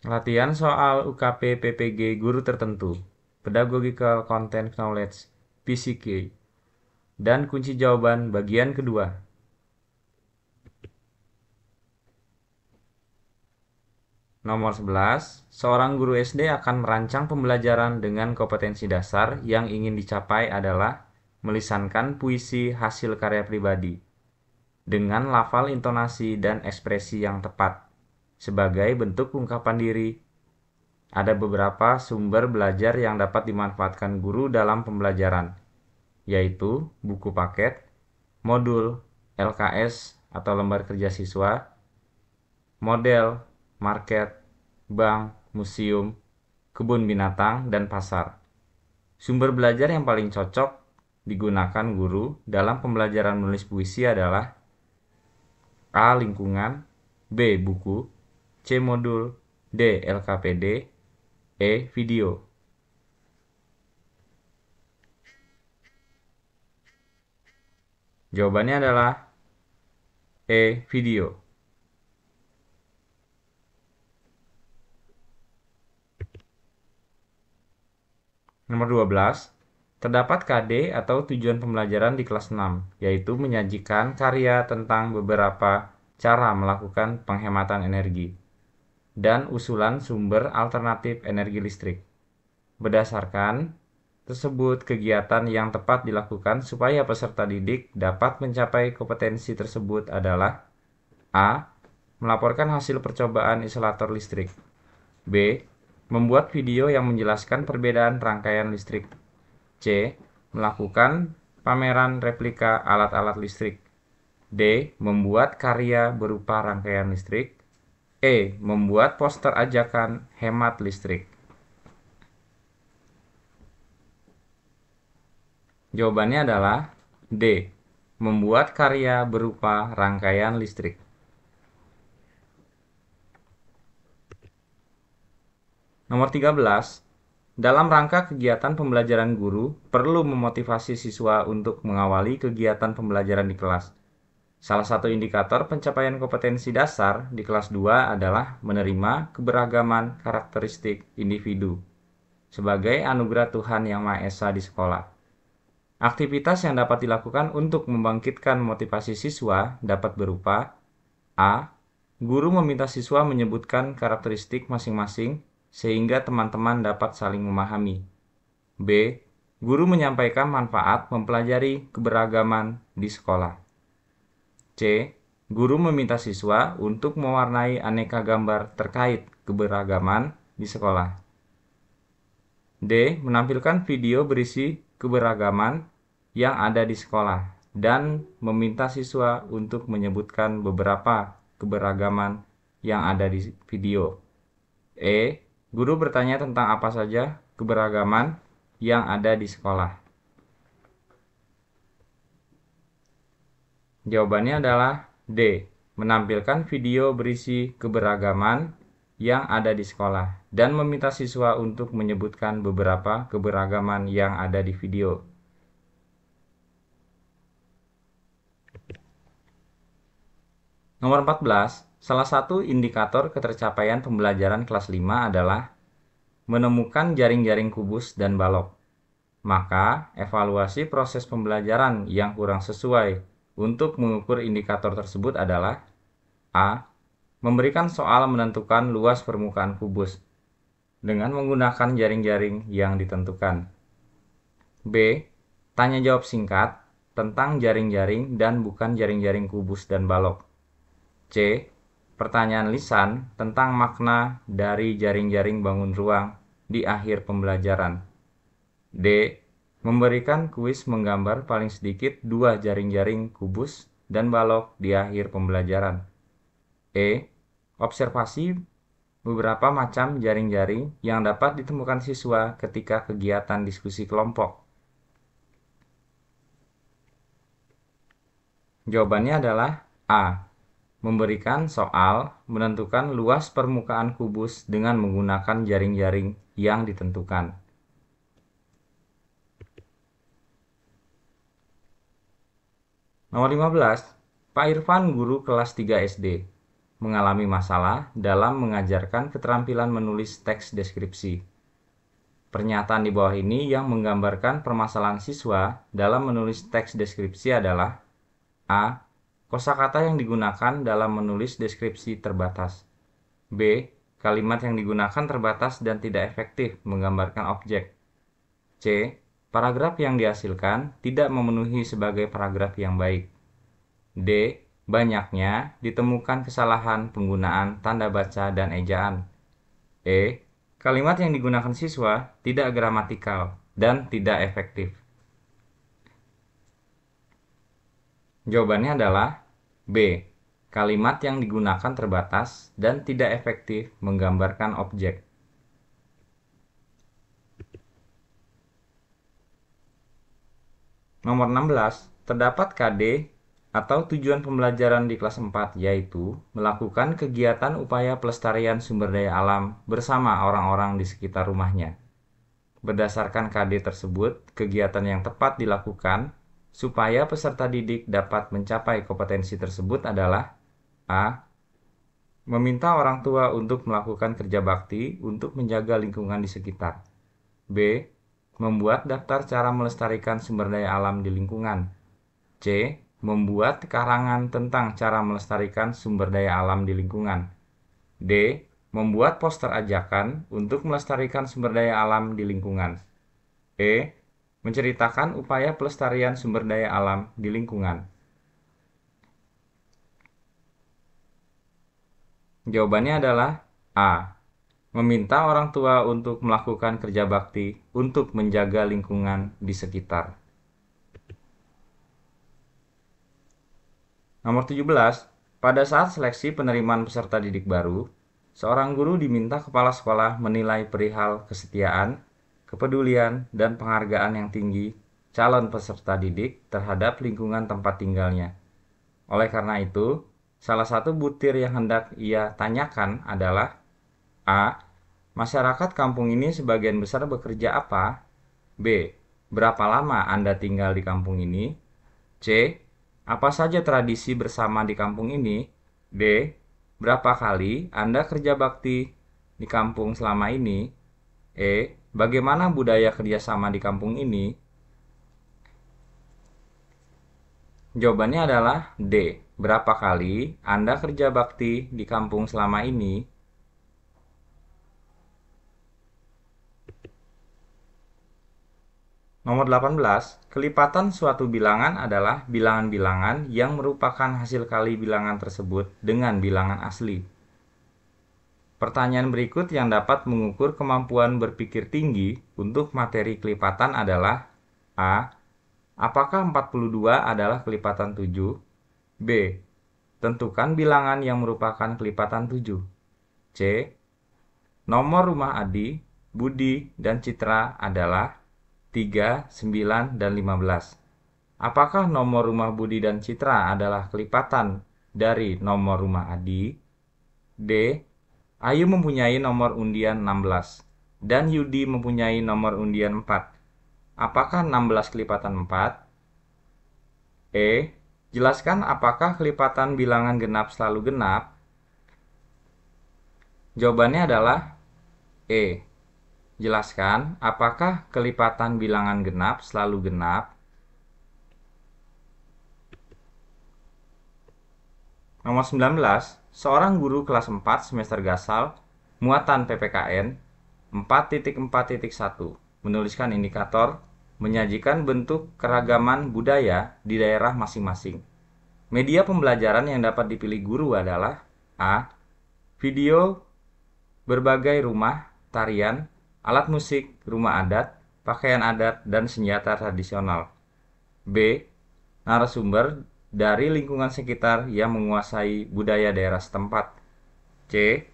Latihan soal UKP PPG guru tertentu, Pedagogical Content Knowledge, PCK, dan kunci jawaban bagian kedua. Nomor 11, seorang guru SD akan merancang pembelajaran dengan kompetensi dasar yang ingin dicapai adalah melisankan puisi hasil karya pribadi dengan lafal intonasi dan ekspresi yang tepat sebagai bentuk ungkapan diri. Ada beberapa sumber belajar yang dapat dimanfaatkan guru dalam pembelajaran, yaitu buku paket, modul, LKS atau lembar kerja siswa, model, market, bank, museum, kebun binatang, dan pasar. Sumber belajar yang paling cocok digunakan guru dalam pembelajaran menulis puisi adalah A. Lingkungan, B. Buku, C. Modul, D. LKPD, E. Video. Jawabannya adalah E. Video. Nomor 12, terdapat KD atau tujuan pembelajaran di kelas 6, yaitu menyajikan karya tentang beberapa cara melakukan penghematan energi dan usulan sumber alternatif energi listrik. Berdasarkan tersebut, kegiatan yang tepat dilakukan supaya peserta didik dapat mencapai kompetensi tersebut adalah A. Melaporkan hasil percobaan insalator listrik. B. Membuat video yang menjelaskan perbedaan rangkaian listrik. C. Melakukan pameran replika alat-alat listrik. D. Membuat karya berupa rangkaian listrik. E. Membuat poster ajakan hemat listrik. Jawabannya adalah D. Membuat karya berupa rangkaian listrik. Nomor 13, dalam rangka kegiatan pembelajaran guru perlu memotivasi siswa untuk mengawali kegiatan pembelajaran di kelas. Salah satu indikator pencapaian kompetensi dasar di kelas 2 adalah menerima keberagaman karakteristik individu sebagai anugerah Tuhan Yang Maha Esa di sekolah. Aktivitas yang dapat dilakukan untuk membangkitkan motivasi siswa dapat berupa A. Guru meminta siswa menyebutkan karakteristik masing-masing sehingga teman-teman dapat saling memahami. B. Guru menyampaikan manfaat mempelajari keberagaman di sekolah. C. Guru meminta siswa untuk mewarnai aneka gambar terkait keberagaman di sekolah. D. Menampilkan video berisi keberagaman yang ada di sekolah dan meminta siswa untuk menyebutkan beberapa keberagaman yang ada di video. E. Guru bertanya tentang apa saja keberagaman yang ada di sekolah. Jawabannya adalah D. Menampilkan video berisi keberagaman yang ada di sekolah dan meminta siswa untuk menyebutkan beberapa keberagaman yang ada di video. Nomor 14, salah satu indikator ketercapaian pembelajaran kelas 5 adalah menemukan jaring-jaring kubus dan balok. Maka, evaluasi proses pembelajaran yang kurang sesuai untuk mengukur indikator tersebut adalah A. Memberikan soal menentukan luas permukaan kubus dengan menggunakan jaring-jaring yang ditentukan. B. Tanya jawab singkat tentang jaring-jaring dan bukan jaring-jaring kubus dan balok. C. Pertanyaan lisan tentang makna dari jaring-jaring bangun ruang di akhir pembelajaran. D. Memberikan kuis menggambar paling sedikit 2 jaring-jaring kubus dan balok di akhir pembelajaran. E. Observasi beberapa macam jaring-jaring yang dapat ditemukan siswa ketika kegiatan diskusi kelompok. Jawabannya adalah A. Memberikan soal menentukan luas permukaan kubus dengan menggunakan jaring-jaring yang ditentukan. Nomor 15, Pak Irfan guru kelas 3 SD. mengalami masalah dalam mengajarkan keterampilan menulis teks deskripsi. Pernyataan di bawah ini yang menggambarkan permasalahan siswa dalam menulis teks deskripsi adalah: A. Kosakata yang digunakan dalam menulis deskripsi terbatas. B. Kalimat yang digunakan terbatas dan tidak efektif menggambarkan objek. C. Paragraf yang dihasilkan tidak memenuhi sebagai paragraf yang baik. D. Banyaknya ditemukan kesalahan penggunaan tanda baca dan ejaan. E. Kalimat yang digunakan siswa tidak gramatikal dan tidak efektif. Jawabannya adalah B. Kalimat yang digunakan terbatas dan tidak efektif menggambarkan objek. Nomor 16, terdapat KD atau tujuan pembelajaran di kelas 4, yaitu melakukan kegiatan upaya pelestarian sumber daya alam bersama orang-orang di sekitar rumahnya. Berdasarkan KD tersebut, kegiatan yang tepat dilakukan supaya peserta didik dapat mencapai kompetensi tersebut adalah: A. Meminta orang tua untuk melakukan kerja bakti untuk menjaga lingkungan di sekitar. B. Membuat daftar cara melestarikan sumber daya alam di lingkungan. C. Membuat karangan tentang cara melestarikan sumber daya alam di lingkungan. D. Membuat poster ajakan untuk melestarikan sumber daya alam di lingkungan. E. Menceritakan upaya pelestarian sumber daya alam di lingkungan. Jawabannya adalah A. Meminta orang tua untuk melakukan kerja bakti untuk menjaga lingkungan di sekitar. Nomor 17, pada saat seleksi penerimaan peserta didik baru, seorang guru diminta kepala sekolah menilai perihal kesetiaan, kepedulian, dan penghargaan yang tinggi calon peserta didik terhadap lingkungan tempat tinggalnya. Oleh karena itu, salah satu butir yang hendak ia tanyakan adalah: A. Masyarakat kampung ini sebagian besar bekerja apa? B. Berapa lama Anda tinggal di kampung ini? C. Apa saja tradisi bersama di kampung ini? D. Berapa kali Anda kerja bakti di kampung selama ini? E. Bagaimana budaya kerjasama di kampung ini? Jawabannya adalah D. Berapa kali Anda kerja bakti di kampung selama ini? Nomor 18, kelipatan suatu bilangan adalah bilangan-bilangan yang merupakan hasil kali bilangan tersebut dengan bilangan asli. Pertanyaan berikut yang dapat mengukur kemampuan berpikir tinggi untuk materi kelipatan adalah: A. Apakah 42 adalah kelipatan 7? B. Tentukan bilangan yang merupakan kelipatan 7. C. Nomor rumah Adi, Budi, dan Citra adalah 3, 9, dan 15. Apakah nomor rumah Budi dan Citra adalah kelipatan dari nomor rumah Adi? D. Ayu mempunyai nomor undian 16 dan Yudi mempunyai nomor undian 4. Apakah 16 kelipatan 4? E. Jelaskan apakah kelipatan bilangan genap selalu genap? Jawabannya adalah E. Jelaskan apakah kelipatan bilangan genap selalu genap. Nomor 19, seorang guru kelas 4 semester Gasal, muatan PPKN 4.4.1, menuliskan indikator menyajikan bentuk keragaman budaya di daerah masing-masing. Media pembelajaran yang dapat dipilih guru adalah: A. Video berbagai rumah, tarian, alat musik, rumah adat, pakaian adat, dan senjata tradisional. B. Narasumber dari lingkungan sekitar yang menguasai budaya daerah setempat. C.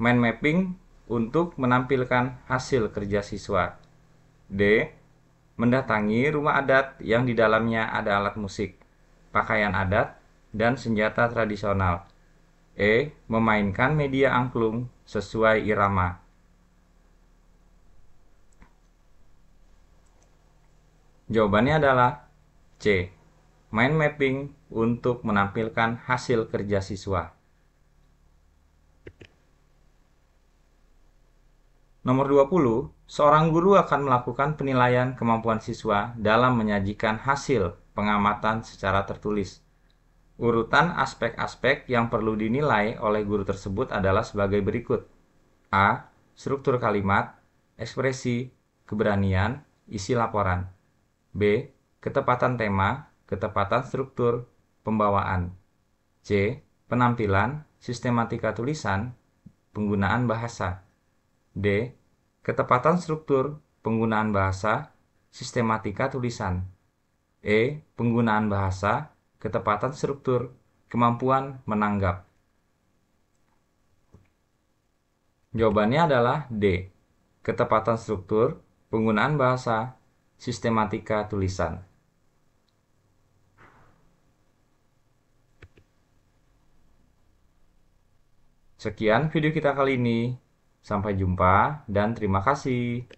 Mind mapping untuk menampilkan hasil kerja siswa. D. Mendatangi rumah adat yang di dalamnya ada alat musik, pakaian adat, dan senjata tradisional. E. Memainkan media angklung sesuai irama. Jawabannya adalah C. Mind mapping untuk menampilkan hasil kerja siswa. Nomor 20, seorang guru akan melakukan penilaian kemampuan siswa dalam menyajikan hasil pengamatan secara tertulis. Urutan aspek-aspek yang perlu dinilai oleh guru tersebut adalah sebagai berikut. A. Struktur kalimat, ekspresi, keberanian, isi laporan. B. Ketepatan tema, ketepatan struktur, pembawaan. C. Penampilan, sistematika tulisan, penggunaan bahasa. D. Ketepatan struktur, penggunaan bahasa, sistematika tulisan. E. Penggunaan bahasa, ketepatan struktur, kemampuan menanggap. Jawabannya adalah D. Ketepatan struktur, penggunaan bahasa, sistematika tulisan. Sekian video kita kali ini. Sampai jumpa dan terima kasih.